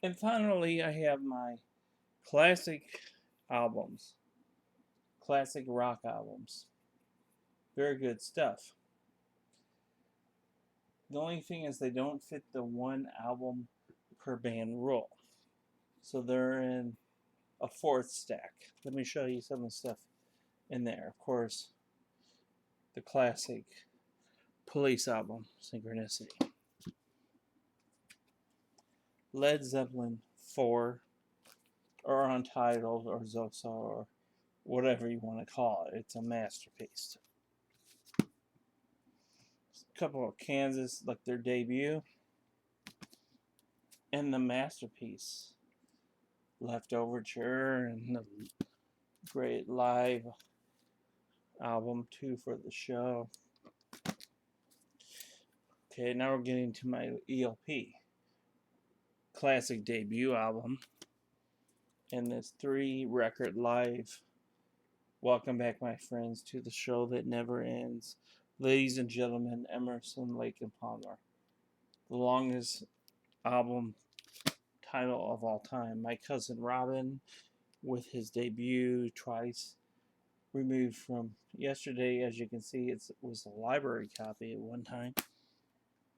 And finally, I have my classic albums, classic rock albums. Very good stuff. The only thing is they don't fit the one album per band rule. So they're in a fourth stack. Let me show you some of the stuff in there. Of course, the classic Police album, Synchronicity. Led Zeppelin 4, or Untitled, or Zoso, or whatever you want to call it. It's a masterpiece. A couple of Kansas, like their debut, and the masterpiece, Leftoverture, and the great live album, 2 for the show. Okay, now we're getting to my ELP, classic debut album, and this 3-record live. Welcome back, my friends, to the show that never ends. Ladies and gentlemen, Emerson, Lake and Palmer. The longest album title of all time. My Cousin Robin, with his debut twice removed from yesterday. As you can see, it was a library copy at one time.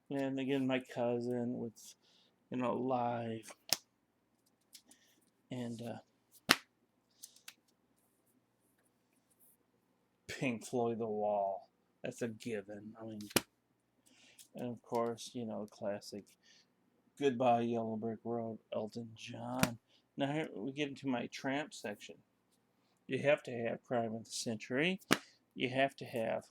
And again, My Cousin with, live. And Pink Floyd The Wall. That's a given. I mean, and of course, classic Goodbye Yellow Brick Road, Elton John. Now here we get into my Tramp section. You have to have Crime of the Century. You have to have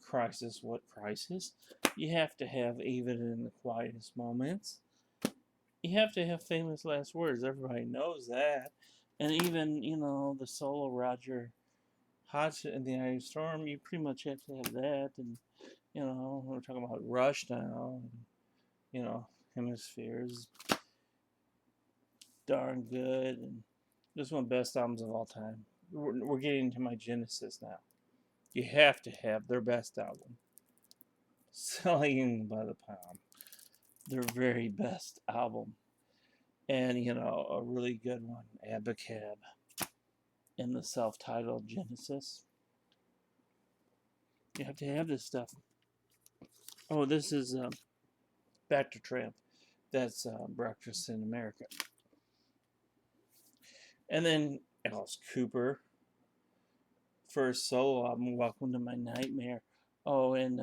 Crisis, What Crisis? You have to have Even in the Quietest Moments. You have to have Famous Last Words. Everybody knows that. And even, the solo Roger Hodgson in the Iron Storm, you pretty much have to have that. And, we're talking about Rush now. And, Hemispheres. Darn good. And this is one of the best albums of all time. We're getting to my Genesis now. You have to have their best album. Selling by the pound. Their very best album. And, a really good one, Abacab, in the self-titled Genesis. You have to have this stuff. Oh, this is Back to Tramp. That's Breakfast in America. And then Alice Cooper, first solo album, Welcome to My Nightmare. Oh, and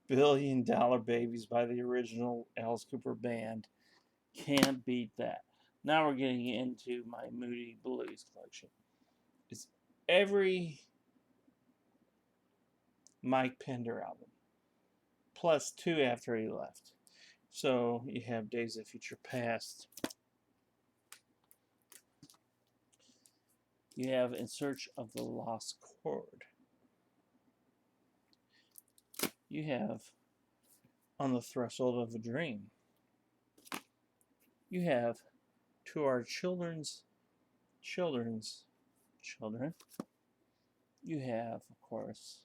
Billion Dollar Babies by the original Alice Cooper band. Can't beat that. Now we're getting into my Moody Blues collection. It's every Mike Pender album, plus 2 after he left. So you have Days of Future Past. You have In Search of the Lost Chord. You have On the Threshold of a Dream. You have To Our Children's Children. You have, of course,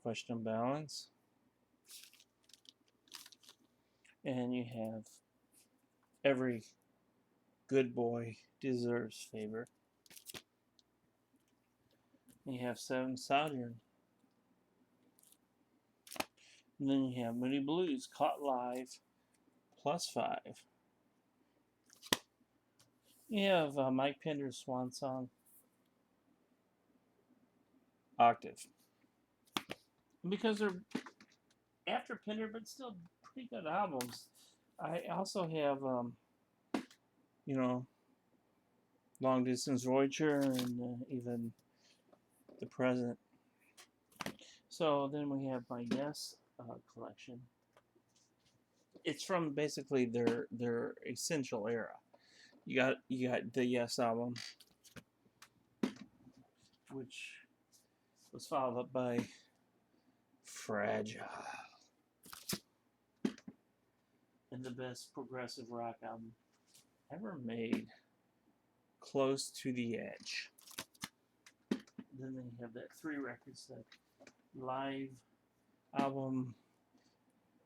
Question of Balance. And you have Every Good Boy Deserves Favor. And you have Seven Sojourn. And then you have Moody Blues, Caught Live, plus 5. You have Mike Pender's Swan Song, Octave. Because they're after Pender, but still pretty good albums. I also have, Long Distance Voyager and even The Present. So then we have my Yes collection. It's from basically their essential era. You got the Yes album, which was followed up by Fragile, and the best progressive rock album ever made, Close to the Edge. Then they have that 3 records, that live album,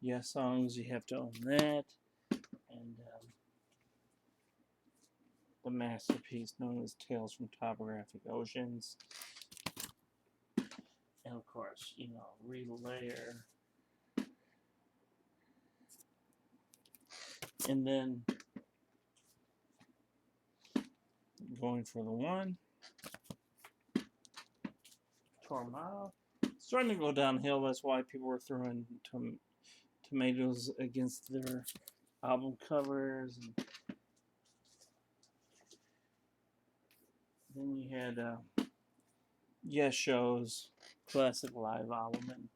Yes songs, you have to own that. And the masterpiece known as Tales from Topographic Oceans. And of course, Relayer. And then going for the one, Tormado. Starting to go downhill. That's why people were throwing tomatoes against their album covers. And then you had Yes Show's classic live album and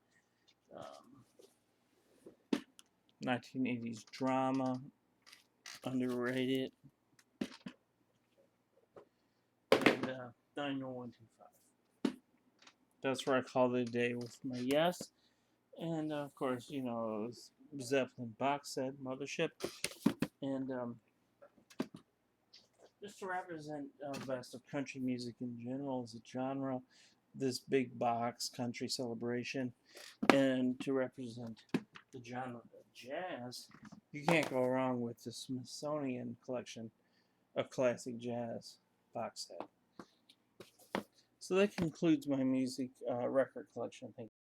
1980s drama, underrated, and 90125. That's where I call it a day with my Yes. And of course, Zeppelin box set, Mothership. And just to represent best of country music in general as a genre, this big box country celebration, and to represent the genre of jazz, you can't go wrong with the Smithsonian collection of classic jazz box set. So that concludes my music record collection. Thank you.